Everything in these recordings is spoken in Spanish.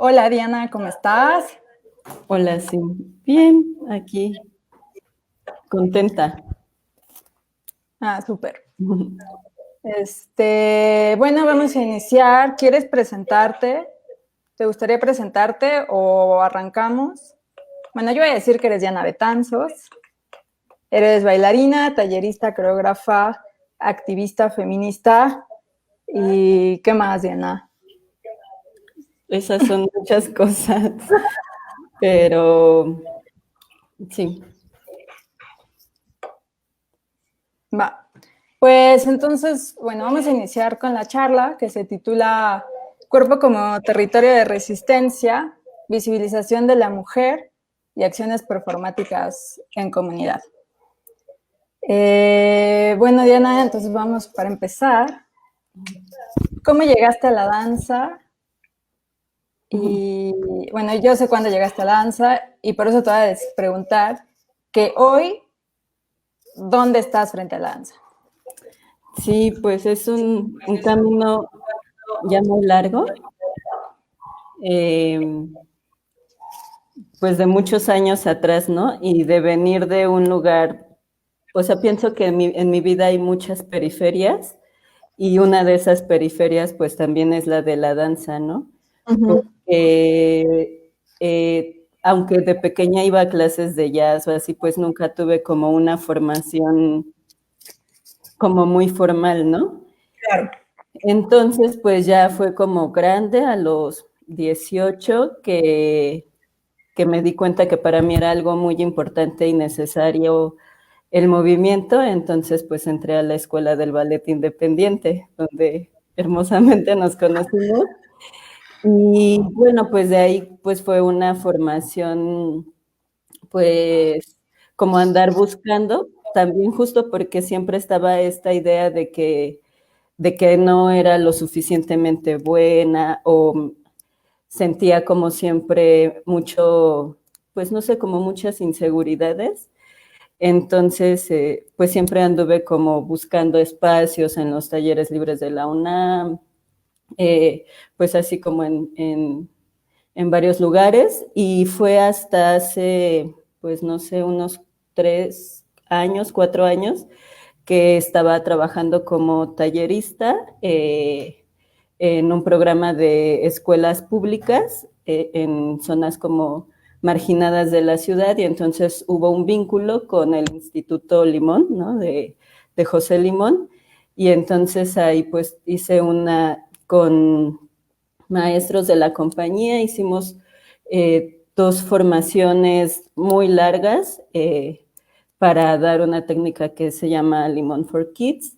Hola Diana, ¿cómo estás? Hola, sí. Bien, aquí, contenta. Súper. Bueno, vamos a iniciar. ¿Quieres presentarte? ¿Te gustaría presentarte o arrancamos? Bueno, yo voy a decir que eres Diana Betanzos. Eres bailarina, tallerista, coreógrafa, activista, feminista. ¿Y qué más, Diana? Esas son muchas cosas, pero sí. Va. Pues entonces, bueno, vamos a iniciar con la charla que se titula Cuerpo como territorio de resistencia, visibilización de la mujer y acciones performáticas en comunidad. Bueno, Diana, entonces vamos para empezar. ¿Cómo llegaste a la danza? Y bueno, yo sé cuándo llegaste a la danza y por eso te voy a preguntar que hoy, ¿dónde estás frente a la danza? Sí, pues es un camino ya muy largo, eh, pues de muchos años atrás, ¿no? Y de venir de un lugar, o sea, pienso que en mi vida hay muchas periferias y una de esas periferias pues también es la de la danza, ¿no? Porque aunque de pequeña iba a clases de jazz o así, pues nunca tuve como una formación como muy formal, ¿no? Claro. Entonces, pues ya fue como grande a los 18 que me di cuenta que para mí era algo muy importante y necesario el movimiento, entonces pues entré a la Escuela del Ballet Independiente, donde hermosamente nos conocimos. Y bueno, pues de ahí pues fue una formación pues como andar buscando, también justo porque siempre estaba esta idea de que no era lo suficientemente buena o sentía como siempre mucho, pues no sé, como muchas inseguridades. Entonces, pues siempre anduve como buscando espacios en los talleres libres de la UNAM, pues así como en varios lugares y fue hasta hace, pues no sé, unos 3 años, 4 años, que estaba trabajando como tallerista en un programa de escuelas públicas en zonas como marginadas de la ciudad y entonces hubo un vínculo con el Instituto Limón, ¿no? De José Limón y entonces ahí pues hice una con maestros de la compañía, hicimos 2 formaciones muy largas para dar una técnica que se llama Limón for Kids.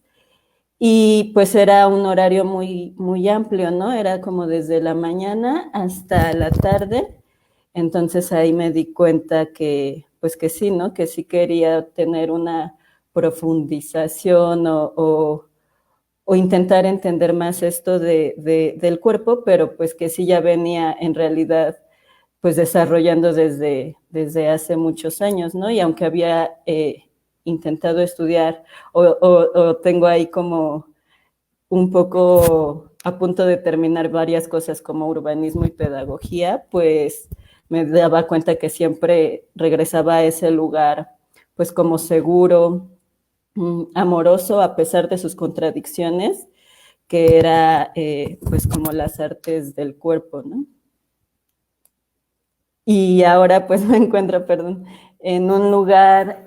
Y pues era un horario muy, muy amplio, ¿no? Era como desde la mañana hasta la tarde. Entonces ahí me di cuenta que, pues que sí, ¿no? Que sí quería tener una profundización o intentar entender más esto del cuerpo, pero pues que sí ya venía en realidad pues desarrollando desde hace muchos años, ¿no? Y aunque había intentado estudiar o tengo ahí como un poco a punto de terminar varias cosas como urbanismo y pedagogía, pues me daba cuenta que siempre regresaba a ese lugar pues como seguro, amoroso a pesar de sus contradicciones, que era pues como las artes del cuerpo, ¿no? Y ahora pues me encuentro, perdón, en un lugar,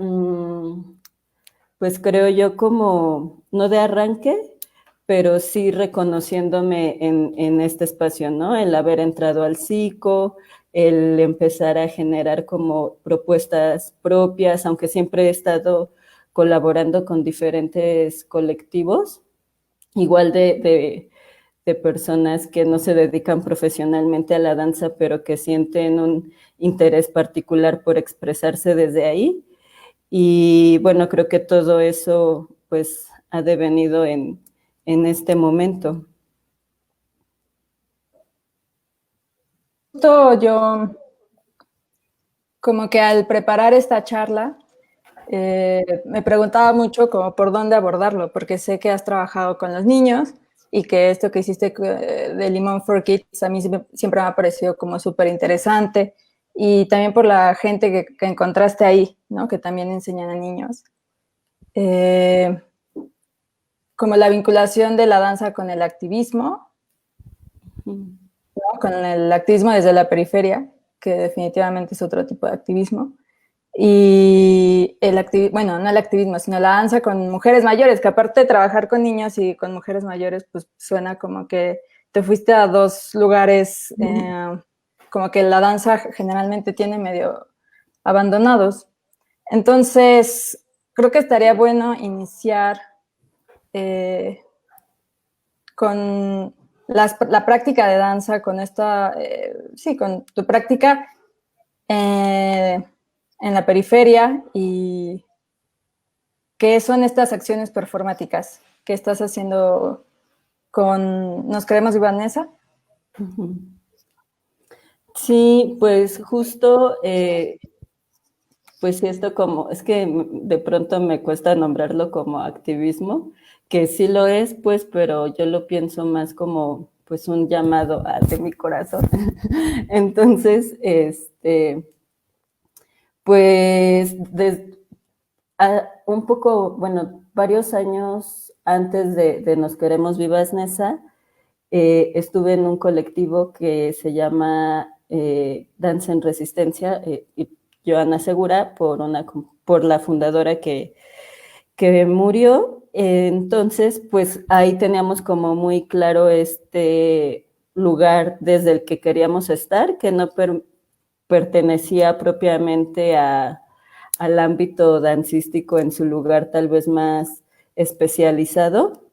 pues creo yo como, no de arranque, pero sí reconociéndome en este espacio, ¿no? El haber entrado al psico, el empezar a generar como propuestas propias, aunque siempre he estado colaborando con diferentes colectivos, igual de personas que no se dedican profesionalmente a la danza, pero que sienten un interés particular por expresarse desde ahí. Y bueno, creo que todo eso pues ha devenido en este momento. Justo yo, como que al preparar esta charla, me preguntaba mucho como por dónde abordarlo, porque sé que has trabajado con los niños y que esto que hiciste de Limón for Kids a mí siempre me ha parecido como súper interesante, y también por la gente que encontraste ahí, ¿no? Que también enseñan a niños. Como la vinculación de la danza con el activismo, ¿no? Con el activismo desde la periferia, que definitivamente es otro tipo de activismo. Y bueno, no el activismo, sino la danza con mujeres mayores, que aparte de trabajar con niños y con mujeres mayores, pues suena como que te fuiste a dos lugares, como que la danza generalmente tiene medio abandonados. Entonces, creo que estaría bueno iniciar con la práctica de danza, con esta, sí, con tu práctica en la periferia, y qué son estas acciones performáticas que estás haciendo con Nos Queremos Viva Nesa. Sí, pues justo, pues sí, esto como, es que de pronto me cuesta nombrarlo como activismo, que sí lo es, pues, pero yo lo pienso más como, pues, un llamado de mi corazón. Entonces, pues, un poco, bueno, varios años antes de Nos Queremos Vivas Nesa, estuve en un colectivo que se llama Danza en Resistencia, y Joana Segura, por la fundadora que murió. Entonces, pues ahí teníamos como muy claro este lugar desde el que queríamos estar, que no pertenecía propiamente al ámbito dancístico en su lugar tal vez más especializado,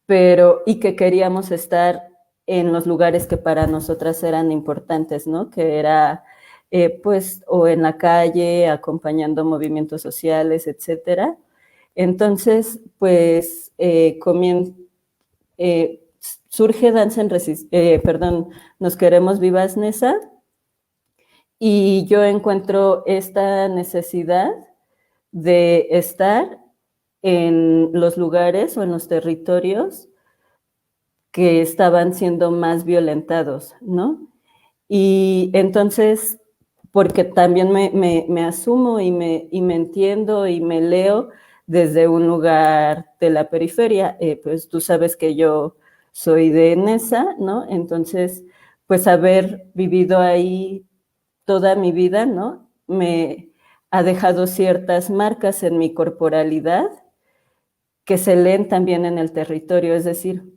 pero y que queríamos estar en los lugares que para nosotras eran importantes, ¿no? Que era, pues, o en la calle, acompañando movimientos sociales, etcétera. Entonces, pues, surge Danza en perdón, Nos Queremos Vivas Nesa, y yo encuentro esta necesidad de estar en los lugares o en los territorios que estaban siendo más violentados, ¿no? Y entonces, porque también me asumo y me entiendo y me leo desde un lugar de la periferia, pues tú sabes que yo soy de Nesa, ¿no? Entonces, pues haber vivido ahí toda mi vida, ¿no? Me ha dejado ciertas marcas en mi corporalidad que se leen también en el territorio, es decir,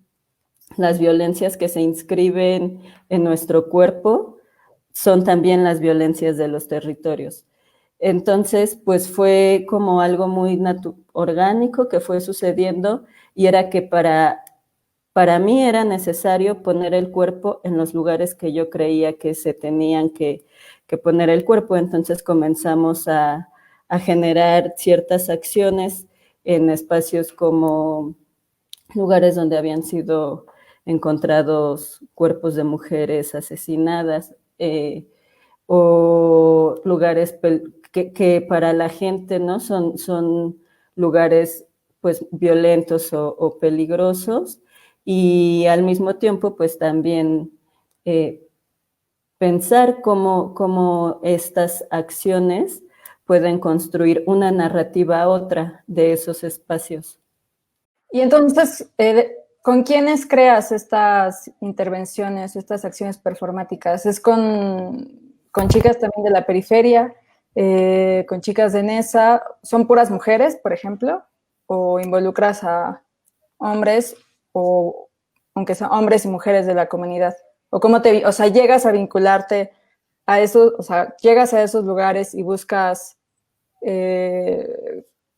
las violencias que se inscriben en nuestro cuerpo son también las violencias de los territorios. Entonces, pues fue como algo muy orgánico que fue sucediendo, y era que para mí era necesario poner el cuerpo en los lugares que yo creía que se tenían que poner el cuerpo. Entonces comenzamos a generar ciertas acciones en espacios como lugares donde habían sido encontrados cuerpos de mujeres asesinadas, o lugares que para la gente, ¿no? Son lugares pues violentos o peligrosos, y al mismo tiempo pues también pensar cómo estas acciones pueden construir una narrativa a otra de esos espacios. Y entonces, ¿con quiénes creas estas intervenciones, estas acciones performáticas? ¿Es con chicas también de la periferia, con chicas de Nesa? ¿Son puras mujeres, por ejemplo? ¿O involucras a hombres, o aunque sean hombres y mujeres de la comunidad? ¿O cómo o sea, llegas a vincularte a eso, o sea, llegas a esos lugares y buscas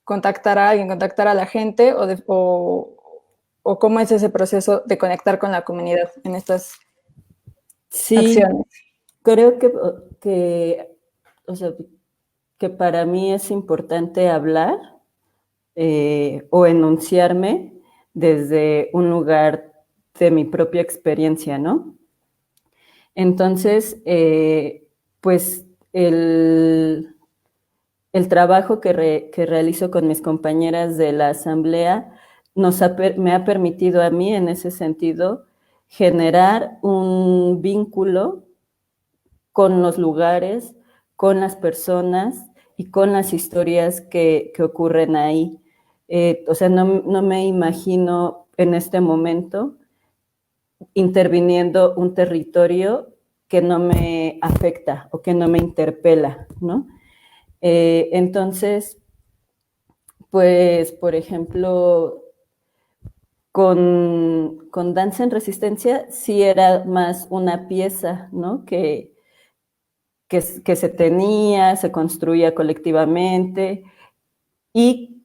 contactar a alguien, contactar a la gente, o cómo es ese proceso de conectar con la comunidad en estas acciones? Creo o sea, que para mí es importante hablar o enunciarme desde un lugar de mi propia experiencia, ¿no? Entonces, pues el trabajo que realizo con mis compañeras de la asamblea me ha permitido a mí, en ese sentido, generar un vínculo con los lugares, con las personas y con las historias que ocurren ahí. O sea, no me imagino en este momento interviniendo un territorio que no me afecta o que no me interpela, ¿no? Entonces, pues, por ejemplo, con Danza en Resistencia sí era más una pieza, ¿no? Que se tenía, se construía colectivamente y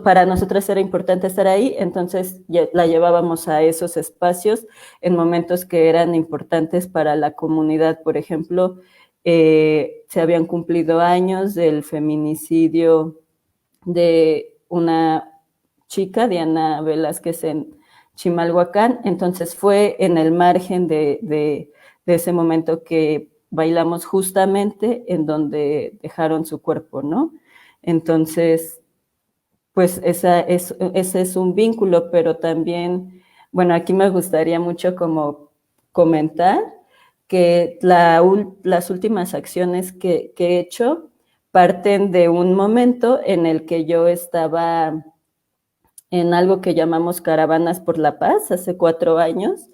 para nosotras era importante estar ahí, entonces la llevábamos a esos espacios en momentos que eran importantes para la comunidad. Por ejemplo, se habían cumplido años del feminicidio de una chica, Diana Velázquez, en Chimalhuacán, entonces fue en el margen de ese momento que bailamos justamente en donde dejaron su cuerpo, ¿no? Entonces, pues ese es un vínculo, pero también, bueno, aquí me gustaría mucho como comentar que las últimas acciones que he hecho parten de un momento en el que yo estaba en algo que llamamos Caravanas por la Paz hace 4 años,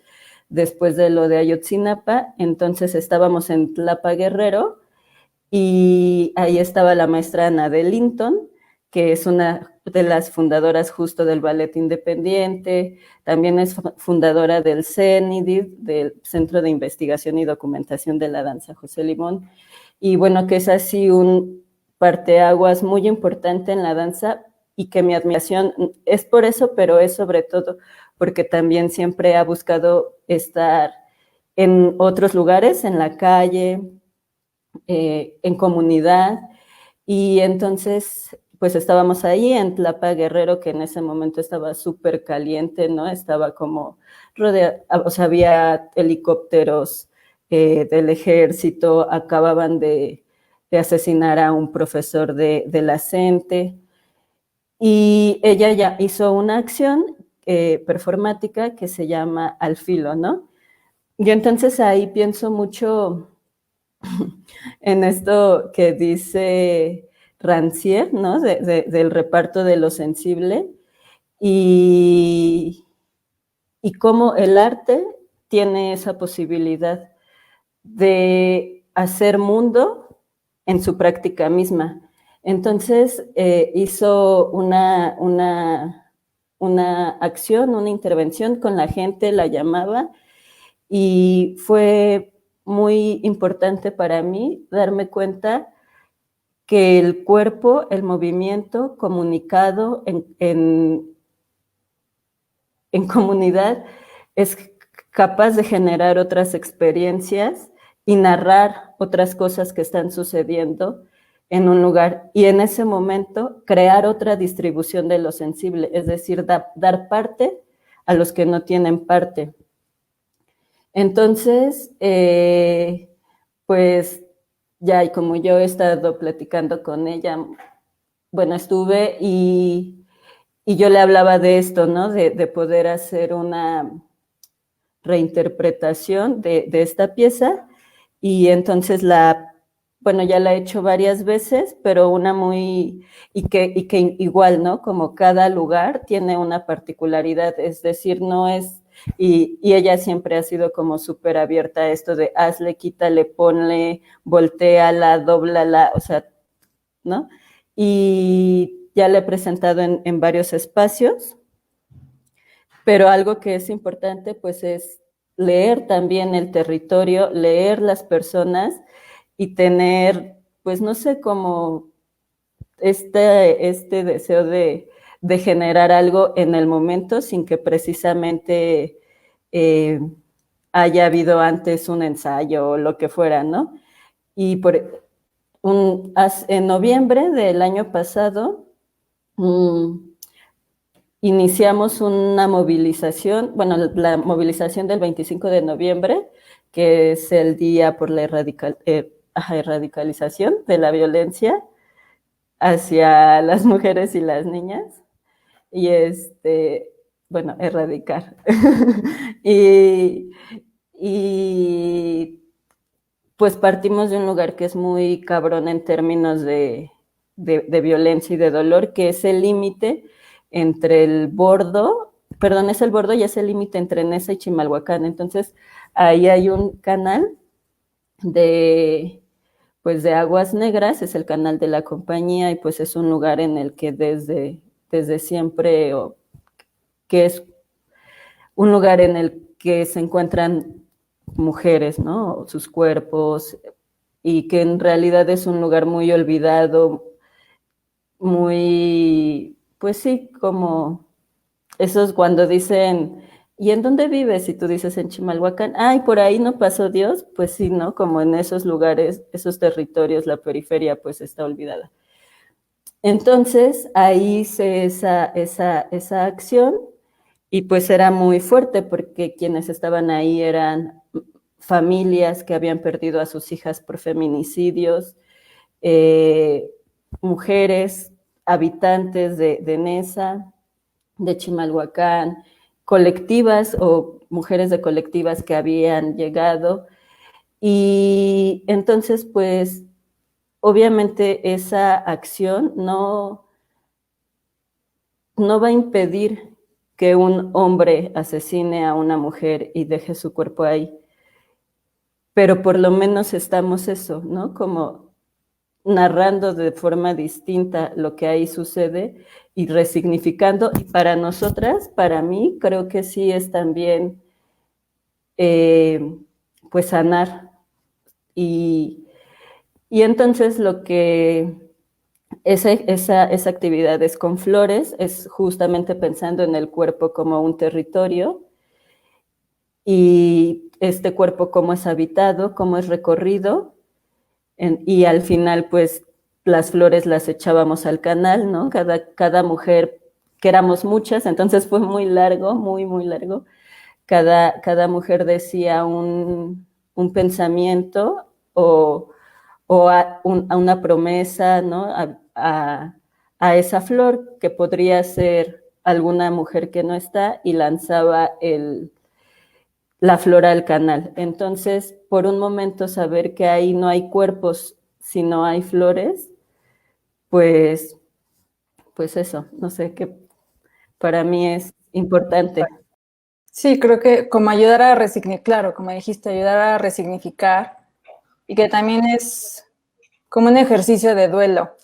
después de lo de Ayotzinapa. Entonces estábamos en Tlapa Guerrero y ahí estaba la maestra Ana de Linton, que es una de las fundadoras justo del Ballet Independiente, también es fundadora del CENIDID, del Centro de Investigación y Documentación de la Danza José Limón, y bueno, que es así un parteaguas muy importante en la danza y que mi admiración es por eso, pero es sobre todo porque también siempre ha buscado estar en otros lugares, en la calle, en comunidad, y entonces pues estábamos ahí en Tlapa Guerrero, que en ese momento estaba súper caliente, ¿no? Estaba como rodeado, o sea, había helicópteros del ejército, acababan de asesinar a un profesor de la CENTE, y ella ya hizo una acción performática que se llama Al Filo, ¿no? Yo entonces ahí pienso mucho en esto que dice Rancière, ¿no? Del reparto de lo sensible y, y cómo el arte tiene esa posibilidad de hacer mundo en su práctica misma. Entonces hizo una acción, una intervención con la gente, la llamaba, y fue muy importante para mí darme cuenta que el cuerpo, el movimiento comunicado en comunidad es capaz de generar otras experiencias y narrar otras cosas que están sucediendo en un lugar, y en ese momento crear otra distribución de lo sensible, es decir, dar parte a los que no tienen parte. Entonces, pues ya, y como yo he estado platicando con ella, bueno, estuve y yo le hablaba de esto, ¿no? De poder hacer una reinterpretación de esta pieza, y entonces bueno, ya la he hecho varias veces, pero una y que igual, ¿no? Como cada lugar tiene una particularidad, es decir, no es, y ella siempre ha sido como súper abierta a esto de hazle, quítale, ponle, volteala, dóblala, o sea, ¿no? Y ya la he presentado en varios espacios, pero algo que es importante pues es leer también el territorio, leer las personas y tener, pues no sé, como este deseo de generar algo en el momento sin que precisamente eh, haya habido antes un ensayo o lo que fuera, ¿no? Y en noviembre del año pasado, iniciamos una movilización, bueno, la movilización del 25 de noviembre, que es el día por la erradicalización de la violencia hacia las mujeres y las niñas. y bueno, erradicar. y, y pues partimos de un lugar que es muy cabrón en términos de violencia y de dolor, que es el límite entre el bordo, perdón, es el bordo y es el límite entre Nesa y Chimalhuacán. Entonces, ahí hay un canal de, pues de aguas negras, es el canal de la compañía y pues es un lugar en el que desde siempre, que es un lugar en el que se encuentran mujeres, ¿no? Sus cuerpos, y que en realidad es un lugar muy olvidado, muy, pues sí, como esos cuando dicen, ¿y en dónde vives? Y tú dices en Chimalhuacán, ay, por ahí no pasó Dios, pues sí, ¿no? Como en esos lugares, esos territorios, la periferia, pues está olvidada. Entonces, ahí hice esa acción y pues era muy fuerte porque quienes estaban ahí eran familias que habían perdido a sus hijas por feminicidios, eh, mujeres, habitantes de Nesa, de Chimalhuacán, colectivas o mujeres de colectivas que habían llegado. Y entonces, pues, obviamente esa acción no va a impedir que un hombre asesine a una mujer y deje su cuerpo ahí, pero por lo menos estamos eso, ¿no? Como narrando de forma distinta lo que ahí sucede y resignificando. Y para nosotras, para mí, creo que sí es también, eh, pues, sanar. Y, y entonces lo que esa actividad es con flores, es justamente pensando en el cuerpo como un territorio y este cuerpo cómo es habitado, cómo es recorrido, y al final pues las flores las echábamos al canal, ¿no? Cada mujer, que éramos muchas, entonces fue muy largo, muy, muy largo. Cada mujer decía un pensamiento o a una promesa, ¿no? A esa flor que podría ser alguna mujer que no está y lanzaba la flor al canal. Entonces, por un momento saber que ahí no hay cuerpos, sino hay flores, pues, pues eso, no sé, que para mí es importante. Sí, creo que como ayudar a resignificar, claro, como dijiste, ayudar a resignificar y que también es como un ejercicio de duelo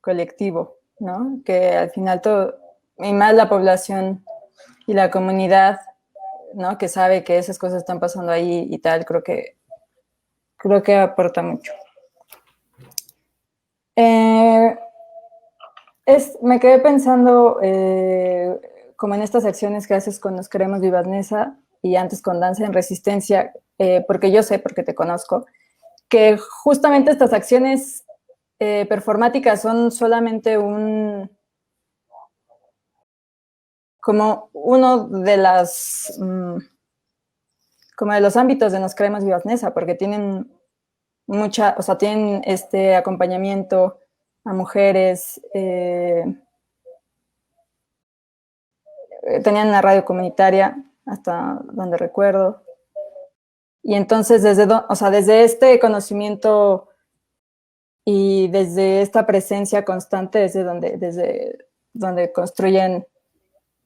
colectivo, ¿no? Que al final todo, y más la población y la comunidad, ¿no? Que sabe que esas cosas están pasando ahí y tal, creo que aporta mucho. Me quedé pensando como en estas acciones que haces con Nos Queremos Vivas Nesa y antes con Danza en Resistencia, porque yo sé, porque te conozco, que justamente estas acciones performáticas son solamente como uno de las como de los ámbitos de Nos Queremos Vivas Nesa, porque tienen o sea, tienen este acompañamiento a mujeres, tenían una radio comunitaria, hasta donde recuerdo. Y entonces, o sea, desde este conocimiento y desde esta presencia constante, desde donde construyen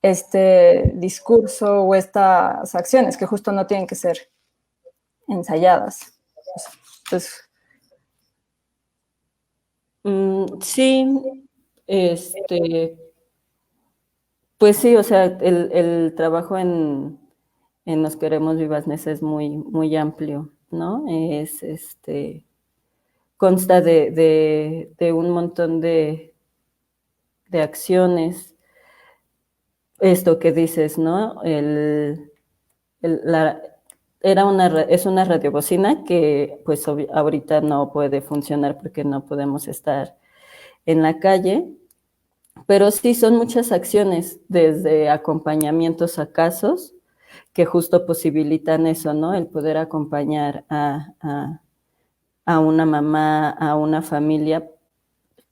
este discurso o estas acciones que justo no tienen que ser ensayadas. Entonces, Sí, pues sí, o sea, el trabajo en Nos Queremos Vivas Nesa es muy, muy amplio, ¿no? Consta de un montón de acciones. Esto que dices, ¿no? El- la, es una radiobocina que pues ahorita no puede funcionar porque no podemos estar en la calle, pero sí son muchas acciones, desde acompañamientos a casos, que justo posibilitan eso, ¿no? El poder acompañar a una mamá, a una familia,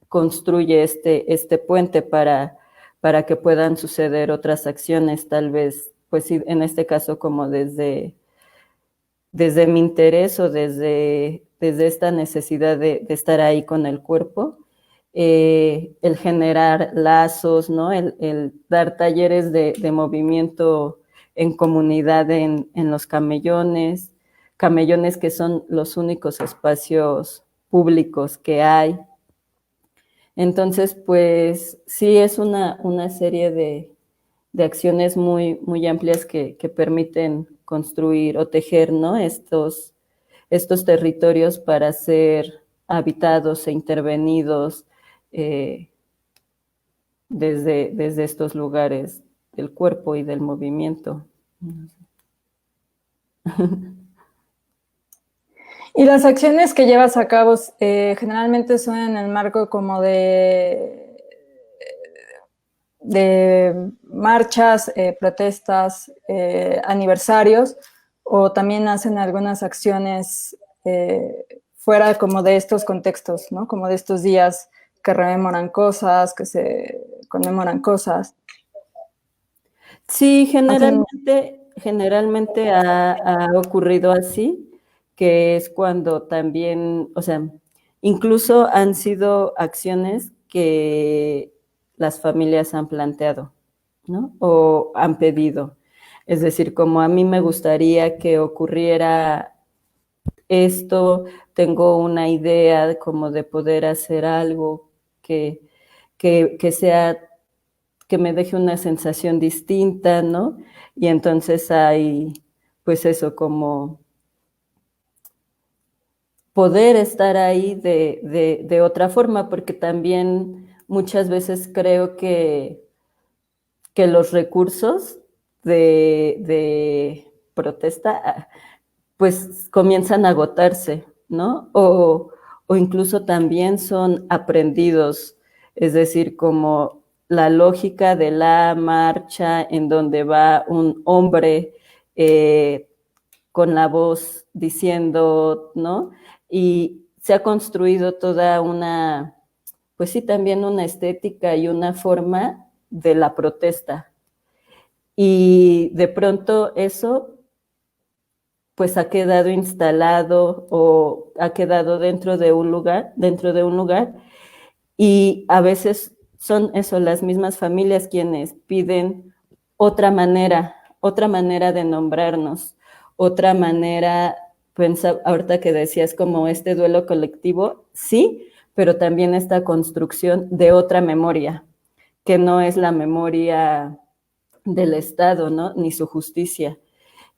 construye este puente para para que puedan suceder otras acciones, tal vez, pues sí, en este caso como desde mi interés o desde esta necesidad de estar ahí con el cuerpo, el generar lazos, ¿no? El dar talleres de movimiento en comunidad en los camellones que son los únicos espacios públicos que hay. Entonces, pues sí es una serie de acciones muy, muy amplias que permiten construir o tejer, ¿no? Estos territorios para ser habitados e intervenidos desde estos lugares del cuerpo y del movimiento. Y las acciones que llevas a cabo generalmente son en el marco como de marchas, protestas, aniversarios, o también hacen algunas acciones fuera como de estos contextos, ¿no? Como de estos días que rememoran cosas, que se conmemoran cosas. Sí, generalmente ha ocurrido así, que es cuando también, o sea, incluso han sido acciones que las familias han planteado, ¿no? O han pedido. Es decir, como a mí me gustaría que ocurriera esto, tengo una idea como de poder hacer algo que, que sea, que me deje una sensación distinta, ¿no? Y entonces hay, pues eso, como poder estar ahí de otra forma, porque también muchas veces creo que los recursos de protesta pues comienzan a agotarse, ¿no? O incluso también son aprendidos, es decir, como la lógica de la marcha en donde va un hombre con la voz diciendo, ¿no? Y se ha construido toda una, pues sí, también una estética y una forma de la protesta. Y de pronto eso pues ha quedado instalado o ha quedado dentro de un lugar, y a veces son eso, las mismas familias quienes piden otra manera de nombrarnos, otra manera, pensa, ahorita que decías como este duelo colectivo, sí, pero también esta construcción de otra memoria, que no es la memoria del Estado, ¿no? Ni su justicia.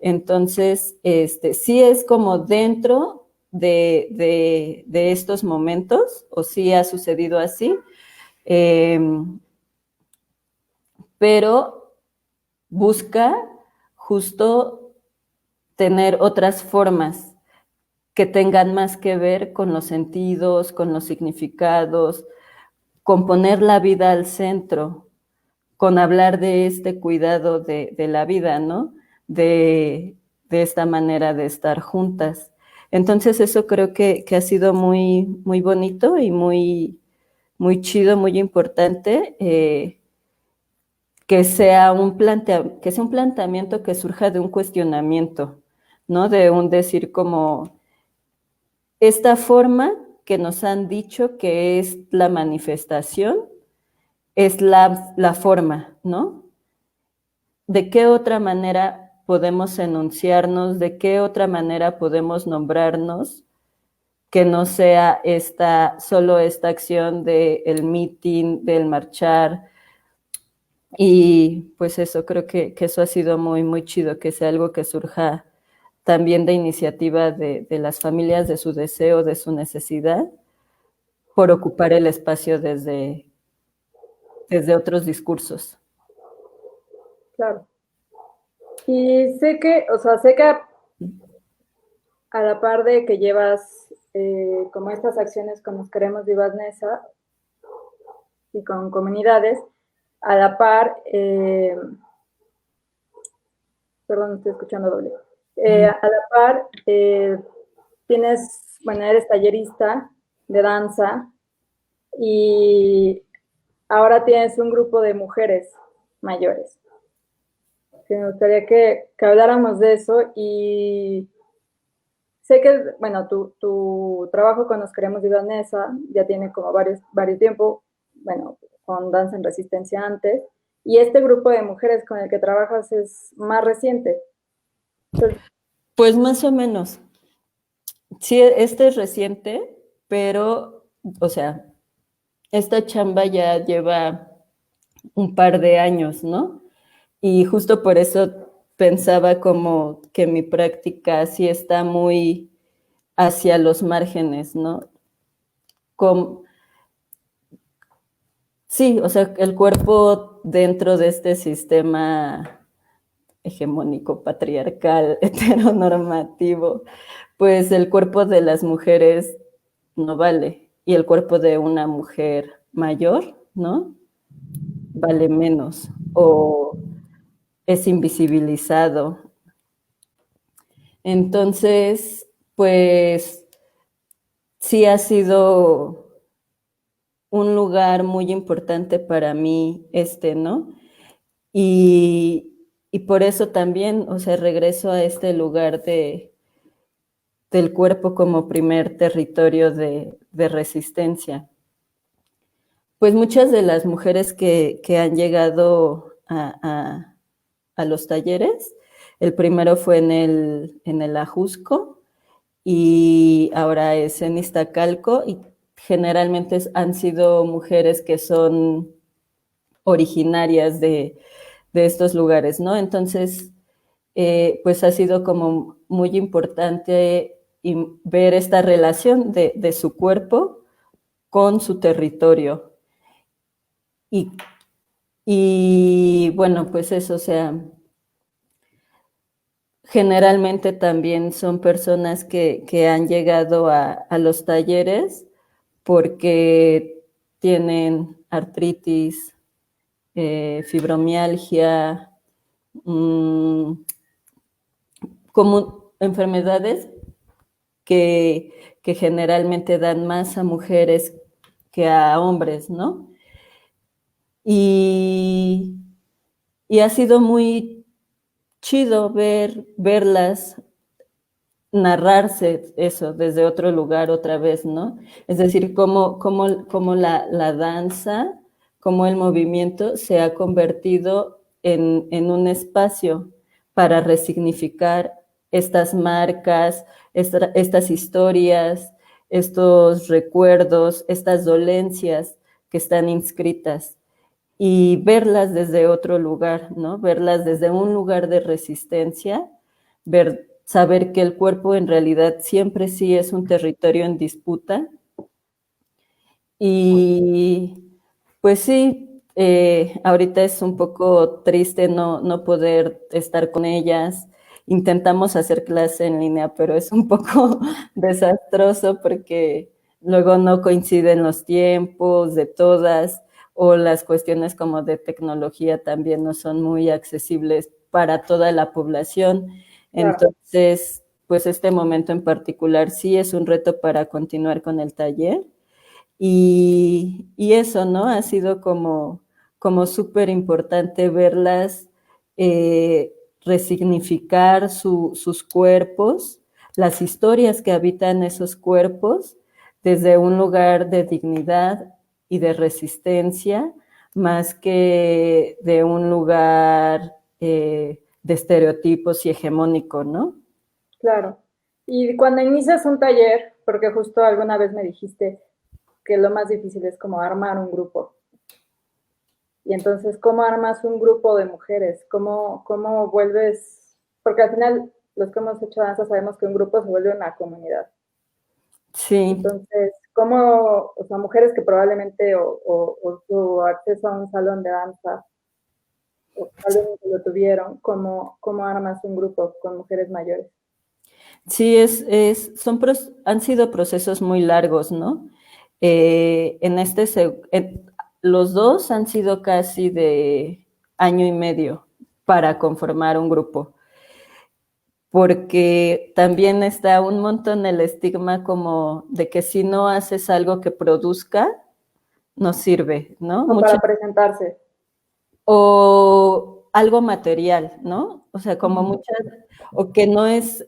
Entonces, sí es como dentro de estos momentos, o sí ha sucedido así, eh, pero busca justo tener otras formas que tengan más que ver con los sentidos, con los significados, con poner la vida al centro, con hablar de este cuidado de la vida, ¿no? De esta manera de estar juntas. Entonces eso creo que ha sido muy, muy bonito y muy, muy chido, muy importante, que sea que sea un planteamiento que surja de un cuestionamiento, ¿no? De un decir como esta forma que nos han dicho que es la manifestación, es la forma, ¿no? ¿De qué otra manera podemos enunciarnos? ¿De qué otra manera podemos nombrarnos? Que no sea solo esta acción del meeting, del marchar. Y pues eso, creo que eso ha sido muy, muy chido, que sea algo que surja también de iniciativa de las familias, de su deseo, de su necesidad, por ocupar el espacio desde otros discursos. Claro. Y sé que, o sea, sé que a la par de que llevas como estas acciones con Nos Queremos Vivas Nesa y con comunidades, a la par, perdón, estoy escuchando doble, a la par tienes, bueno, eres tallerista de danza y ahora tienes un grupo de mujeres mayores. Que me gustaría que habláramos de eso y sé que, bueno, tu trabajo con Nos Queremos de Vanessa ya tiene como varios tiempo, bueno, con Danza en Resistencia antes, y este grupo de mujeres con el que trabajas es más reciente. Entonces, Pues más o menos. Sí, este es reciente, pero, o sea, esta chamba ya lleva un par de años, ¿no? Y justo por eso pensaba como que mi práctica sí está muy hacia los márgenes, ¿no? Como, sí, o sea, el cuerpo dentro de este sistema hegemónico, patriarcal, heteronormativo, pues el cuerpo de las mujeres no vale y el cuerpo de una mujer mayor, ¿no? Vale menos o es invisibilizado. Entonces, pues sí ha sido un lugar muy importante para mí ¿no? Y por eso también, o sea, regreso a este lugar del cuerpo como primer territorio de resistencia. Pues muchas de las mujeres que han llegado a los talleres, el primero fue en el Ajusco y ahora es en Iztacalco y generalmente han sido mujeres que son originarias de estos lugares, ¿no? Entonces, pues ha sido como muy importante ver esta relación de su cuerpo con su territorio. Y, y bueno, pues eso, o sea, generalmente también son personas que han llegado a los talleres porque tienen artritis, fibromialgia, como enfermedades que generalmente dan más a mujeres que a hombres, ¿no? Y, y ha sido muy chido verlas narrarse eso desde otro lugar otra vez, ¿no? Es decir, cómo la danza, cómo el movimiento se ha convertido en un espacio para resignificar estas marcas, estas historias, estos recuerdos, estas dolencias que están inscritas y verlas desde otro lugar, ¿no? Verlas desde un lugar de resistencia, saber que el cuerpo en realidad siempre sí es un territorio en disputa. Y pues sí, ahorita es un poco triste no poder estar con ellas. Intentamos hacer clase en línea, pero es un poco desastroso porque luego no coinciden los tiempos de todas o las cuestiones como de tecnología también no son muy accesibles para toda la población. claro, Entonces, pues este momento en particular sí es un reto para continuar con el taller. Y eso, ¿no? Ha sido como súper importante verlas resignificar sus cuerpos, las historias que habitan esos cuerpos, desde un lugar de dignidad y de resistencia, más que de un lugar de estereotipos y hegemónico, ¿no? claro. Y cuando inicias un taller, porque justo alguna vez me dijiste que lo más difícil es como armar un grupo. Y entonces, ¿cómo armas un grupo de mujeres? ¿Cómo vuelves? Porque al final, los que hemos hecho danza sabemos que un grupo se vuelve una comunidad. Sí. Entonces, ¿cómo, o sea, mujeres que probablemente o su acceso a un salón de danza, o tal vez no lo tuvieron, ¿cómo armas un grupo con mujeres mayores? Sí, han sido procesos muy largos, ¿no? En los dos han sido casi de año y medio para conformar un grupo, porque también está un montón el estigma como de que si no haces algo que produzca, nos sirve, ¿no? O para presentarse. O algo material, ¿no? O sea, como muchas, o que no es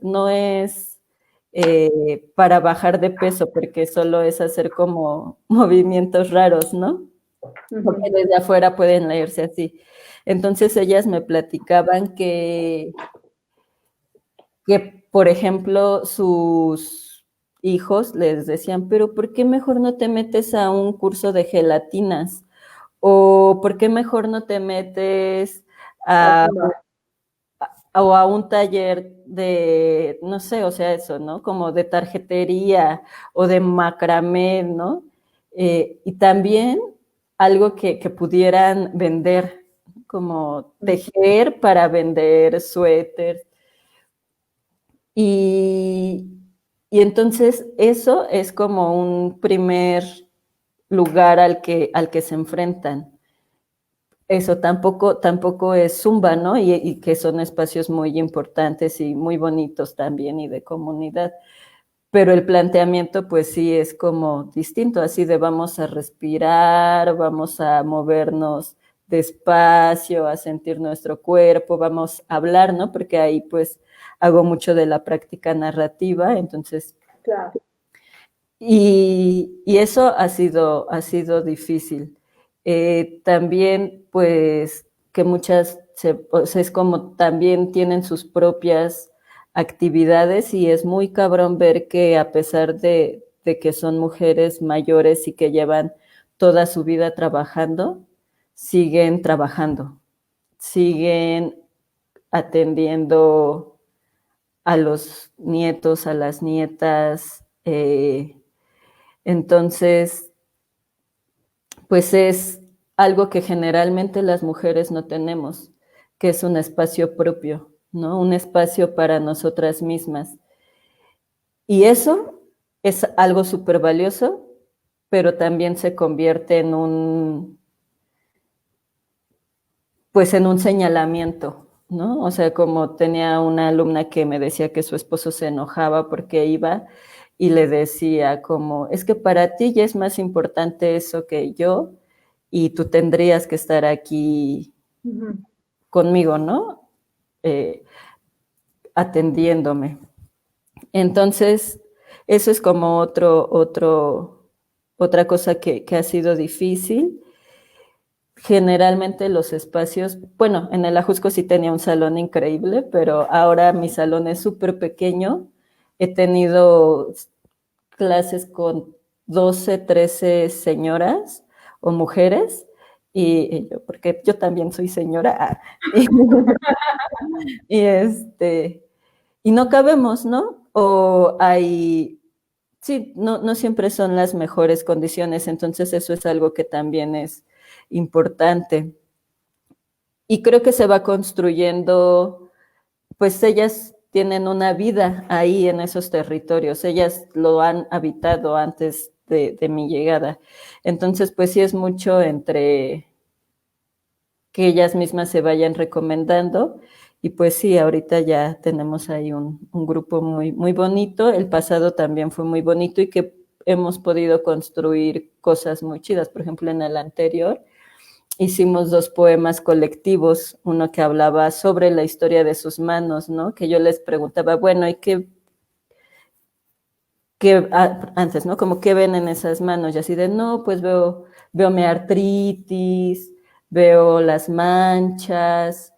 para bajar de peso, porque solo es hacer como movimientos raros, ¿no? Porque desde afuera pueden leerse así. Entonces ellas me platicaban que, por ejemplo, sus hijos les decían, pero ¿por qué mejor no te metes a un curso de gelatinas? ¿O por qué mejor no te metes a, o a un taller de, no sé, o sea, eso, ¿no? Como de tarjetería o de macramé, ¿no? Y también algo que pudieran vender, como tejer para vender suéteres. Y, y entonces eso es como un primer lugar al que se enfrentan. Eso tampoco es Zumba, ¿no? Y que son espacios muy importantes y muy bonitos también y de comunidad. Pero el planteamiento, pues sí, es como distinto, así de vamos a respirar, vamos a movernos despacio, a sentir nuestro cuerpo, vamos a hablar, ¿no? Porque ahí pues hago mucho de la práctica narrativa, entonces. Claro. Y eso ha sido difícil. También, pues, que muchas, o sea, es como también tienen sus propias actividades y es muy cabrón ver que a pesar de que son mujeres mayores y que llevan toda su vida trabajando, siguen trabajando, siguen atendiendo a los nietos, a las nietas, entonces, pues es algo que generalmente las mujeres no tenemos, que es un espacio propio, ¿no? Un espacio para nosotras mismas. Y eso es algo súper valioso, pero también se convierte en pues en un señalamiento, ¿no? O sea, como tenía una alumna que me decía que su esposo se enojaba porque iba y le decía como, es que para ti ya es más importante eso que yo y tú tendrías que estar aquí conmigo, ¿no? Eh, atendiéndome. Entonces, eso es como otra cosa que ha sido difícil. Generalmente los espacios, bueno, en el Ajusco sí tenía un salón increíble, pero ahora mi salón es súper pequeño. He tenido clases con 12, 13 señoras o mujeres, y yo, porque yo también soy señora, y, y no cabemos, ¿no? O hay, sí, no siempre son las mejores condiciones, entonces eso es algo que también es importante. Y creo que se va construyendo, pues ellas tienen una vida ahí en esos territorios, ellas lo han habitado antes de mi llegada. Entonces, pues sí es mucho entre que ellas mismas se vayan recomendando. Y pues sí, ahorita ya tenemos ahí un grupo muy, muy bonito. El pasado también fue muy bonito y que hemos podido construir cosas muy chidas. Por ejemplo, en el anterior hicimos 2 poemas colectivos, uno que hablaba sobre la historia de sus manos, ¿no? Que yo les preguntaba, bueno, ¿y antes, ¿no? Como qué ven en esas manos, y así de, no, pues veo mi artritis, veo las manchas,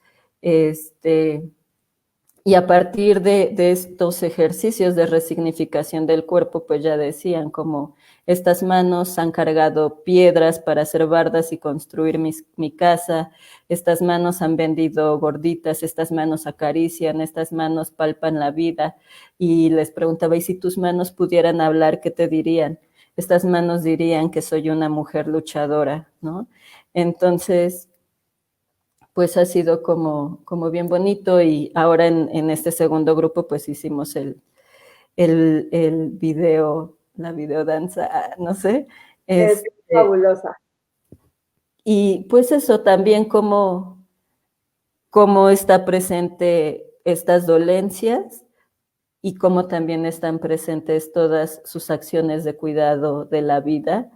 y a partir de estos ejercicios de resignificación del cuerpo, pues ya decían como estas manos han cargado piedras para hacer bardas y construir mi casa, estas manos han vendido gorditas, estas manos acarician, estas manos palpan la vida. Y les preguntaba, ¿y si tus manos pudieran hablar, qué te dirían? Estas manos dirían que soy una mujer luchadora, ¿no? Entonces, pues ha sido como bien bonito y ahora en este segundo grupo pues hicimos el video, la videodanza, no sé. Es fabulosa. Y pues eso también cómo está presente estas dolencias y cómo también están presentes todas sus acciones de cuidado de la vida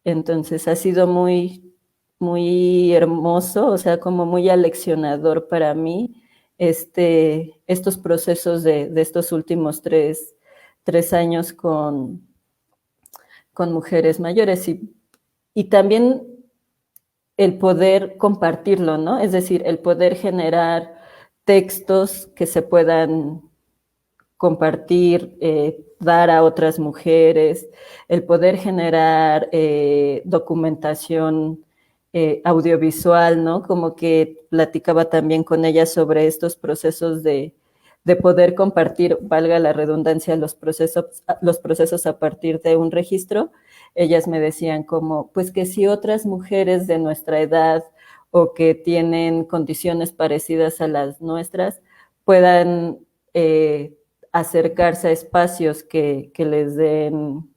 Entonces ha sido muy, muy hermoso, o sea, como muy aleccionador para mí estos procesos de estos últimos tres años con mujeres mayores y también el poder compartirlo, ¿no? Es decir, el poder generar textos que se puedan compartir, dar a otras mujeres, el poder generar documentación audiovisual, ¿no? Como que platicaba también con ella sobre estos procesos de poder compartir, valga la redundancia, los procesos a partir de un registro. Ellas me decían como, pues que si otras mujeres de nuestra edad o que tienen condiciones parecidas a las nuestras puedan acercarse a espacios que les den,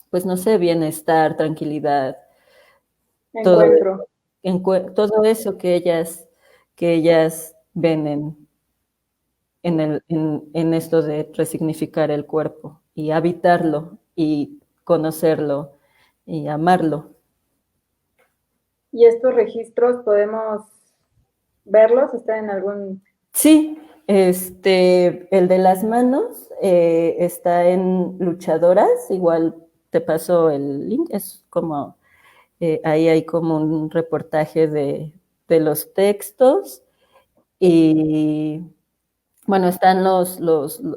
pues no sé, bienestar, tranquilidad, Encuentro. todo eso que ellas ven en esto de resignificar el cuerpo y habitarlo y conocerlo y amarlo. ¿Y estos registros podemos verlos? ¿Están en algún...? Sí, el de las manos está en Luchadoras, igual te paso el link, es como, ahí hay como un reportaje de los textos y bueno, están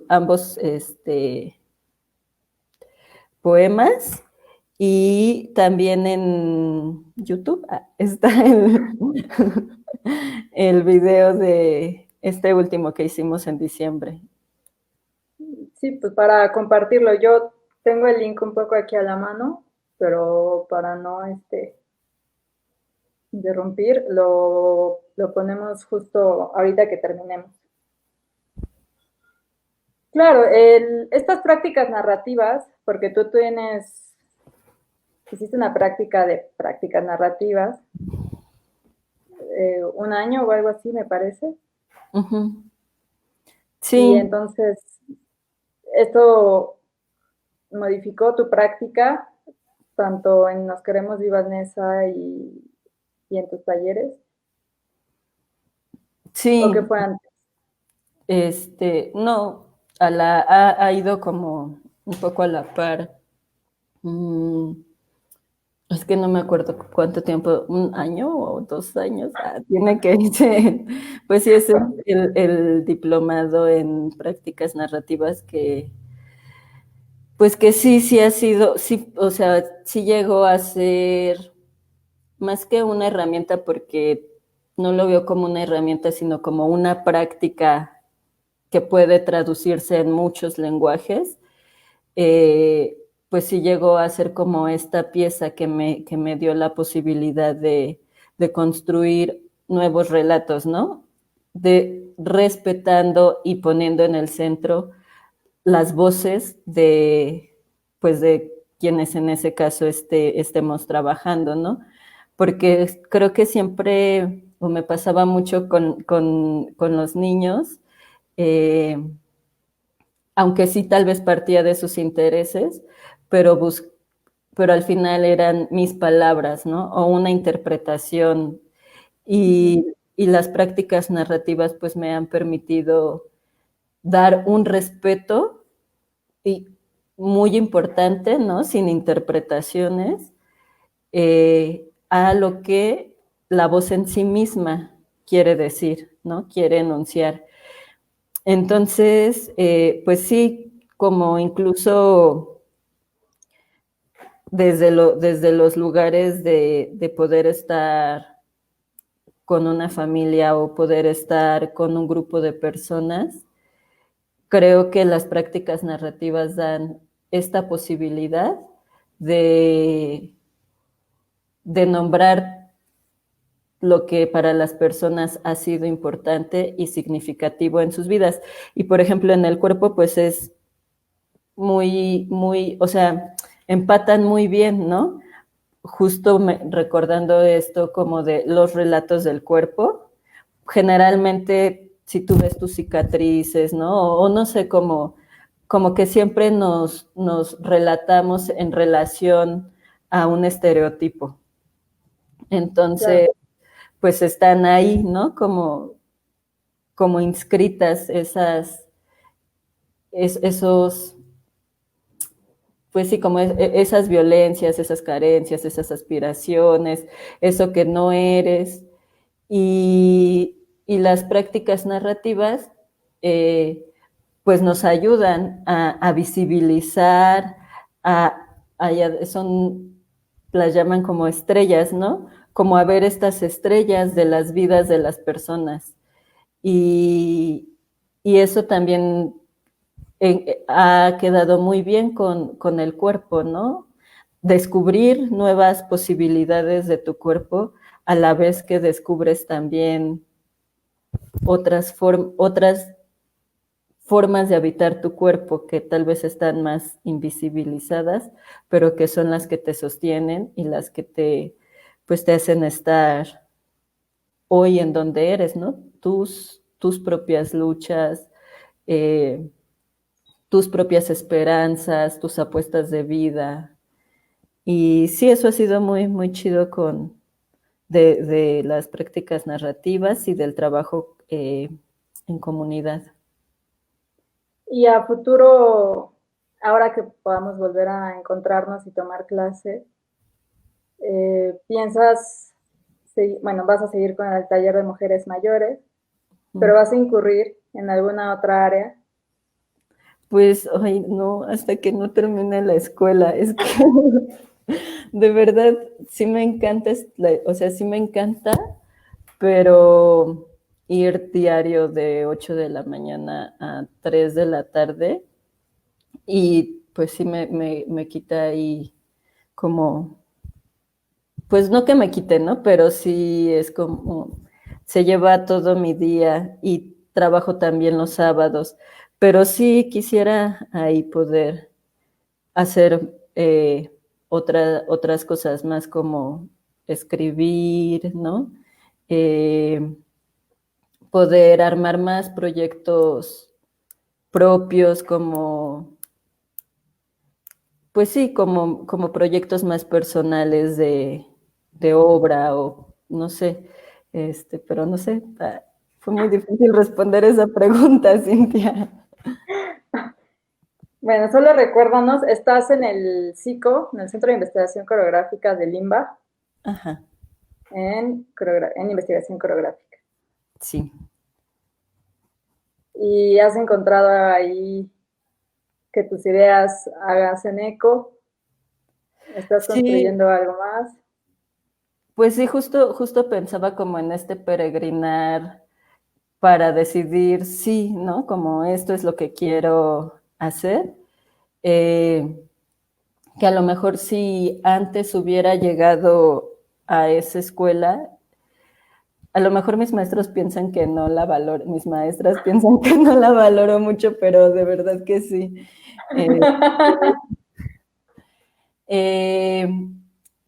ambos poemas y también en YouTube está el video de este último que hicimos en diciembre. Sí, pues para compartirlo. Yo tengo el link un poco aquí a la mano, pero para no interrumpir, lo ponemos justo ahorita que terminemos. Claro, estas prácticas narrativas, porque tú hiciste una práctica de prácticas narrativas, un año o algo así, me parece. Uh-huh. Y Sí. entonces, esto modificó tu práctica, tanto en Nos Queremos Vivas Nesa y en tus talleres. Sí, ¿O qué fue antes? no, ha ido como un poco a la par. Mm, es que no me acuerdo cuánto tiempo, un año o 2 años, tiene que irse. Pues sí, es el diplomado en prácticas narrativas pues que sí ha sido, sí, o sea, sí llegó a ser más que una herramienta porque no lo veo como una herramienta, sino como una práctica que puede traducirse en muchos lenguajes, pues sí llegó a ser como esta pieza que me dio la posibilidad de construir nuevos relatos, ¿no? Respetando y poniendo en el centro las voces pues de quienes en ese caso estemos trabajando, ¿no? Porque creo que siempre, o me pasaba mucho con los niños, eh, aunque sí tal vez partía de sus intereses, pero, pero al final eran mis palabras, ¿no? O una interpretación. Y las prácticas narrativas pues me han permitido dar un respeto y muy importante, ¿no? Sin interpretaciones, a lo que la voz en sí misma quiere decir, ¿no? Quiere enunciar. Entonces, pues sí, como incluso desde los lugares de poder estar con una familia o poder estar con un grupo de personas, creo que las prácticas narrativas dan esta posibilidad de, de nombrar lo que para las personas ha sido importante y significativo en sus vidas. Y por ejemplo, en el cuerpo, pues es muy, o sea, empatan muy bien, ¿no? Justo recordando esto como de los relatos del cuerpo, generalmente si tú ves tus cicatrices, ¿no? O no sé, como que siempre nos relatamos en relación a un estereotipo. Entonces, Claro. pues están ahí, ¿no? Como inscritas esos, pues sí, como esas violencias, esas carencias, esas aspiraciones, eso que no eres. Y las prácticas narrativas, pues nos ayudan a visibilizar, las llaman como estrellas, ¿no? Como a ver estas estrellas de las vidas de las personas. Y eso también ha quedado muy bien con el cuerpo, ¿no? Descubrir nuevas posibilidades de tu cuerpo a la vez que descubres también otras formas de habitar tu cuerpo que tal vez están más invisibilizadas, pero que son las que te sostienen y las que pues te hacen estar hoy en donde eres, ¿no? Tus propias luchas, tus propias esperanzas, tus apuestas de vida. Y sí, eso ha sido muy, muy chido de las prácticas narrativas y del trabajo en comunidad. Y a futuro, ahora que podamos volver a encontrarnos y tomar clase, piensas, bueno, vas a seguir con el taller de mujeres mayores, pero vas a incurrir en alguna otra área. Pues, ay, no, hasta que no termine la escuela. Es que de verdad sí me encanta, o sea, sí me encanta, pero ir diario de 8 de la mañana a 3 de la tarde y pues sí me quita ahí como, pues no que me quite, ¿no? Pero sí es como, se lleva todo mi día y trabajo también los sábados, pero sí quisiera ahí poder hacer otras cosas más como escribir, ¿no? Poder armar más proyectos propios como, pues sí, como proyectos más personales de obra o no sé, pero no sé, fue muy difícil responder esa pregunta, Cintia. Bueno, solo recuérdanos, estás en el CICO, en el Centro de Investigación Coreográfica de Limba, Ajá, en investigación coreográfica. sí. Y has encontrado ahí que tus ideas hacen eco, estás Sí, construyendo algo más. pues sí, justo pensaba como en este peregrinar para decidir sí, ¿no? Como esto es lo que quiero hacer. Eh, que a lo mejor si antes hubiera llegado a esa escuela, a lo mejor mis maestros piensan que no la valoro, mis maestras piensan que no la valoro mucho, pero de verdad que sí. Eh, eh,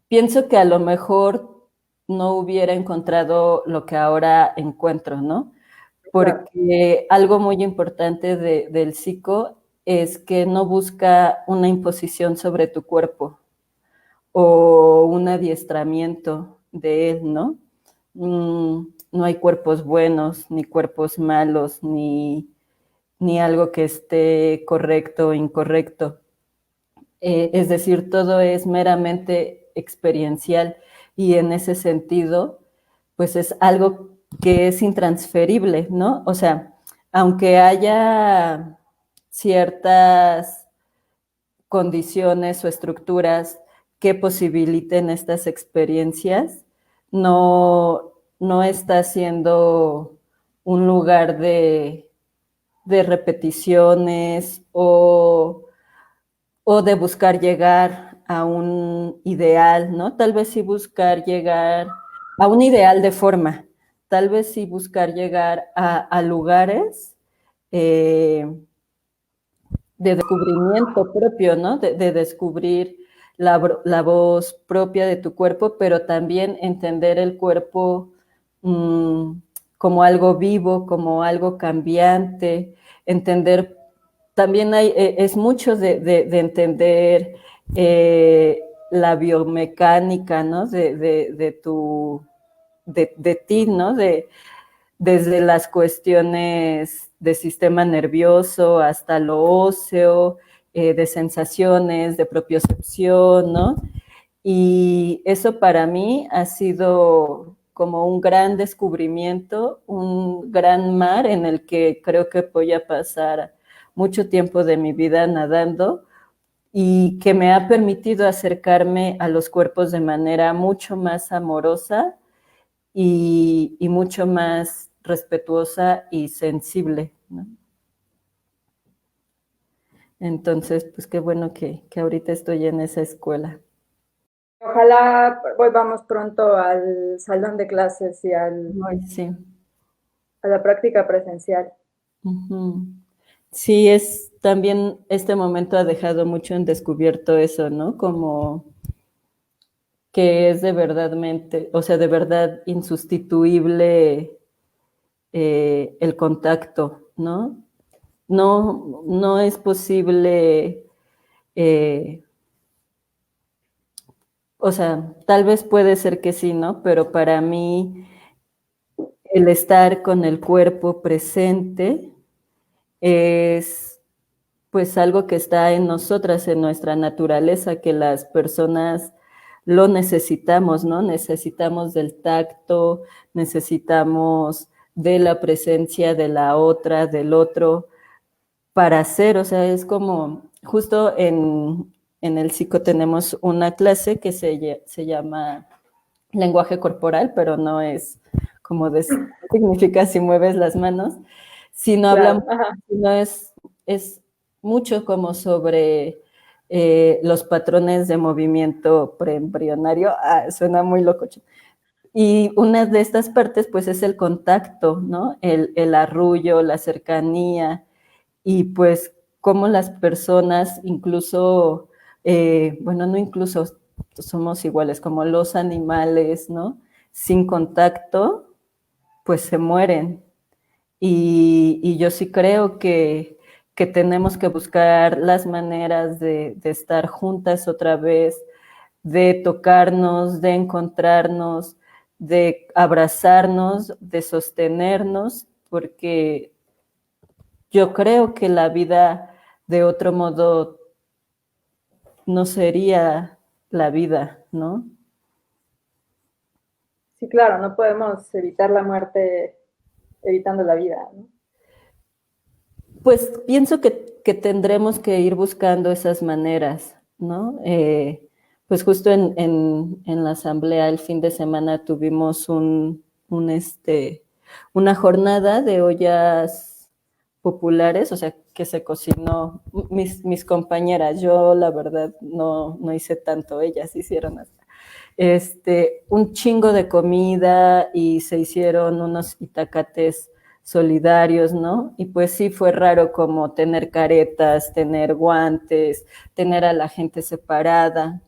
pienso que a lo mejor no hubiera encontrado lo que ahora encuentro, ¿no? Claro. Porque algo muy importante del psico es que no busca una imposición sobre tu cuerpo o un adiestramiento de él, ¿no? No hay cuerpos buenos, ni cuerpos malos, ni algo que esté correcto o incorrecto. Es decir, todo es meramente experiencial y en ese sentido, pues es algo que es intransferible, ¿no? O sea, aunque haya ciertas condiciones o estructuras que posibiliten estas experiencias, no está siendo un lugar de repeticiones o de buscar llegar a un ideal, ¿no? Tal vez sí buscar llegar a un ideal de forma, tal vez sí buscar llegar a lugares de descubrimiento propio, ¿no? De descubrir la voz propia de tu cuerpo, pero también entender el cuerpo como algo vivo, como algo cambiante, entender, también es mucho de entender la biomecánica, ¿no? De ti, ¿no? Desde las cuestiones de sistema nervioso hasta lo óseo, de sensaciones, de propiocepción, ¿no? Y eso para mí ha sido como un gran descubrimiento, un gran mar en el que creo que voy a pasar mucho tiempo de mi vida nadando y que me ha permitido acercarme a los cuerpos de manera mucho más amorosa y mucho más respetuosa y sensible, ¿no? Entonces, pues qué bueno que ahorita estoy en esa escuela. Ojalá volvamos pronto al salón de clases y Ay, sí. a la práctica presencial. Uh-huh. Sí, también este momento ha dejado mucho en descubierto eso, ¿no? Como que es de verdadmente, o sea, de verdad insustituible el contacto, ¿no? No es posible, o sea, tal vez puede ser que sí, ¿no? Pero para mí el estar con el cuerpo presente es pues algo que está en nosotras, en nuestra naturaleza, que las personas lo necesitamos, ¿no? Necesitamos del tacto, necesitamos de la presencia de la otra, del otro, para hacer, o sea, es como, justo en el psico tenemos una clase que se llama lenguaje corporal, pero no es como significa si mueves las manos, sino Claro. hablamos, sino es mucho como sobre los patrones de movimiento preembrionario. Suena muy loco. Y una de estas partes, pues, es el contacto, ¿no? El arrullo, la cercanía, y pues cómo las personas, incluso, bueno, no incluso, somos iguales, como los animales, ¿no? Sin contacto, pues se mueren. Y yo sí creo que tenemos que buscar las maneras de estar juntas otra vez, de tocarnos, de encontrarnos, de abrazarnos, de sostenernos, porque yo creo que la vida de otro modo no sería la vida, ¿no? Sí, claro, no podemos evitar la muerte evitando la vida, ¿no? Pues pienso que tendremos que ir buscando esas maneras, ¿no? Pues justo en la asamblea el fin de semana tuvimos una jornada de ollas populares, o sea, que se cocinó mis compañeras. Yo, la verdad, no hice tanto, ellas hicieron hasta un chingo de comida y se hicieron unos itacates solidarios, ¿no? Y pues sí fue raro como tener caretas, tener guantes, tener a la gente separada,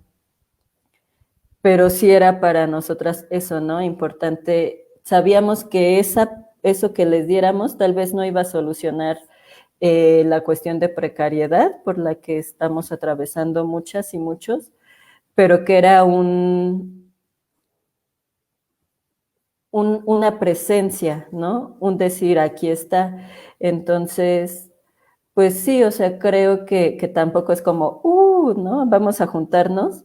pero sí era para nosotras eso, ¿no? Importante. Sabíamos que eso que les diéramos tal vez no iba a solucionar la cuestión de precariedad por la que estamos atravesando muchas y muchos, pero que era una presencia, ¿no? Un decir, aquí está. Entonces, pues sí, o sea, creo que tampoco es como, ¿no? Vamos a juntarnos,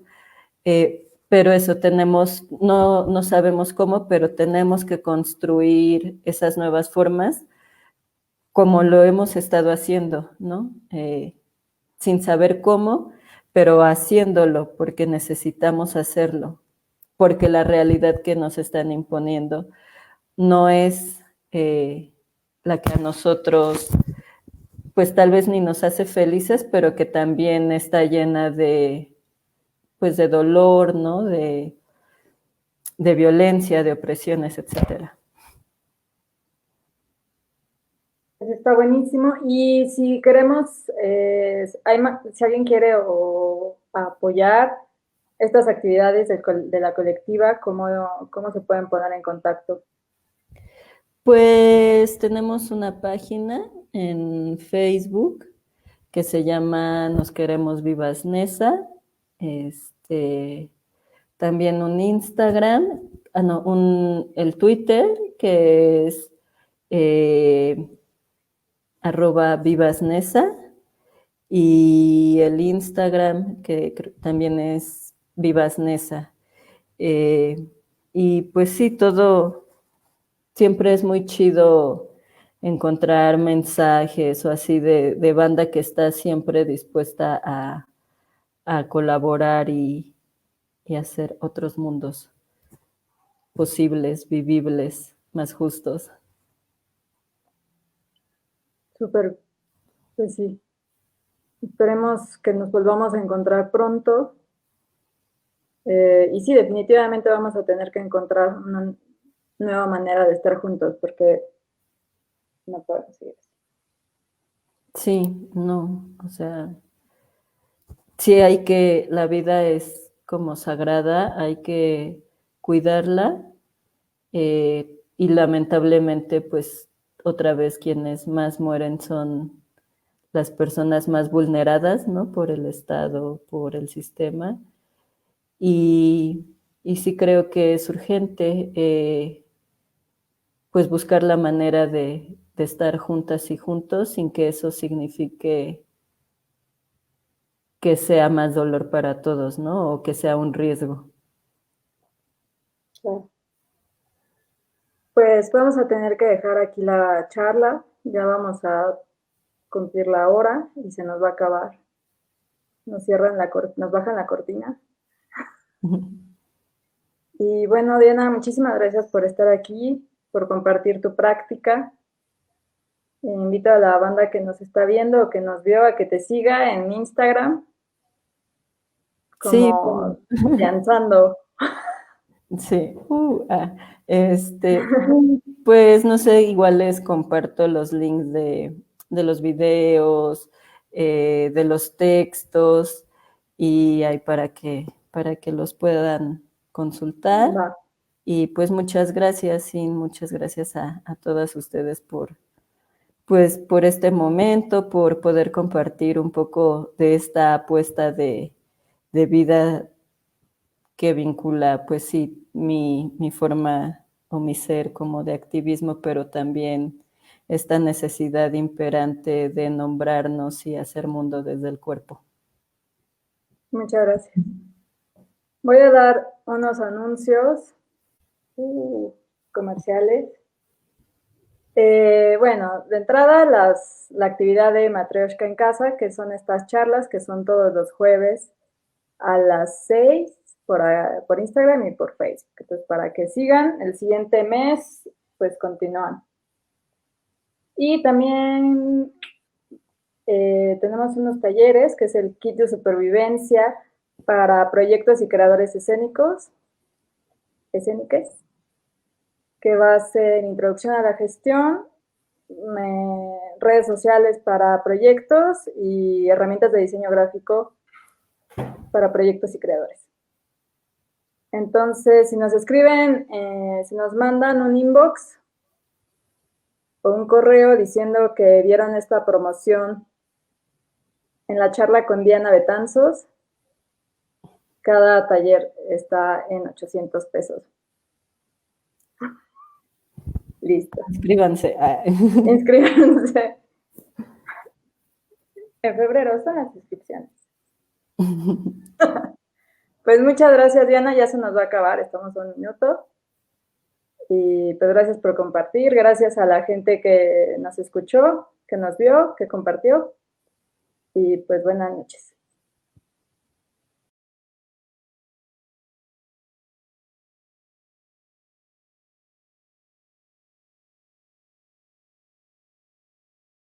pero eso no sabemos cómo, pero tenemos que construir esas nuevas formas como lo hemos estado haciendo, ¿no? Sin saber cómo, pero haciéndolo porque necesitamos hacerlo, porque la realidad que nos están imponiendo no es la que a nosotros, pues tal vez ni nos hace felices, pero que también está llena pues de dolor, ¿no? De violencia, de opresiones, etcétera. Pues está buenísimo. Y si queremos, si alguien quiere apoyar estas actividades de la colectiva, ¿cómo se pueden poner en contacto? Pues tenemos una página en Facebook que se llama Nos Queremos Vivas Nesa. también un Instagram, el Twitter, que es @vivasnesa, y el Instagram, que también es vivasnesa. Y pues sí, todo, siempre es muy chido encontrar mensajes o así de banda que está siempre dispuesta a colaborar y hacer otros mundos posibles, vivibles, más justos. Súper, pues sí. Esperemos que nos volvamos a encontrar pronto. Y sí, definitivamente vamos a tener que encontrar una nueva manera de estar juntos porque no podemos seguir así. Sí, no, o sea, sí hay que, la vida es como sagrada, hay que cuidarla, y lamentablemente, pues otra vez quienes más mueren son las personas más vulneradas, ¿no? Por el Estado, por el sistema. Y, y sí creo que es urgente, pues buscar la manera de estar juntas y juntos sin que eso signifique que sea más dolor para todos, ¿no? O que sea un riesgo. Claro. Pues vamos a tener que dejar aquí la charla. Ya vamos a cumplir la hora y se nos va a acabar. Nos bajan la cortina. Y bueno, Diana, muchísimas gracias por estar aquí, por compartir tu práctica. Invito a la banda que nos está viendo o que nos vio a que te siga en Instagram Sí, como Danzando. sí. Pues no sé, igual les comparto los links de los videos, de los textos, y ahí para que los puedan consultar. Va. Y pues muchas gracias, y muchas gracias a todas ustedes pues, por este momento, por poder compartir un poco de esta apuesta de vida que vincula, pues sí, mi forma o mi ser como de activismo, pero también esta necesidad imperante de nombrarnos y hacer mundo desde el cuerpo. Muchas gracias. Voy a dar unos anuncios comerciales. Bueno, de entrada la actividad de Matryoshka en casa, que son estas charlas que son todos los jueves a las 6 por Instagram y por Facebook. Entonces, para que sigan, el siguiente mes, pues continúan. Y también tenemos unos talleres, que es el kit de supervivencia para proyectos y creadores escénicos, que va a ser introducción a la gestión, redes sociales para proyectos y herramientas de diseño gráfico para proyectos y creadores. Entonces, si nos escriben, si nos mandan un inbox o un correo diciendo que vieron esta promoción en la charla con Diana Betanzos, cada taller está en 800 pesos. Listo. Inscríbanse. Inscríbanse. En febrero son las inscripciones. Pues muchas gracias, Diana. Ya se nos va a acabar, estamos a un minuto. Y pues gracias por compartir. Gracias a la gente que nos escuchó, que nos vio, que compartió. Y pues buenas noches.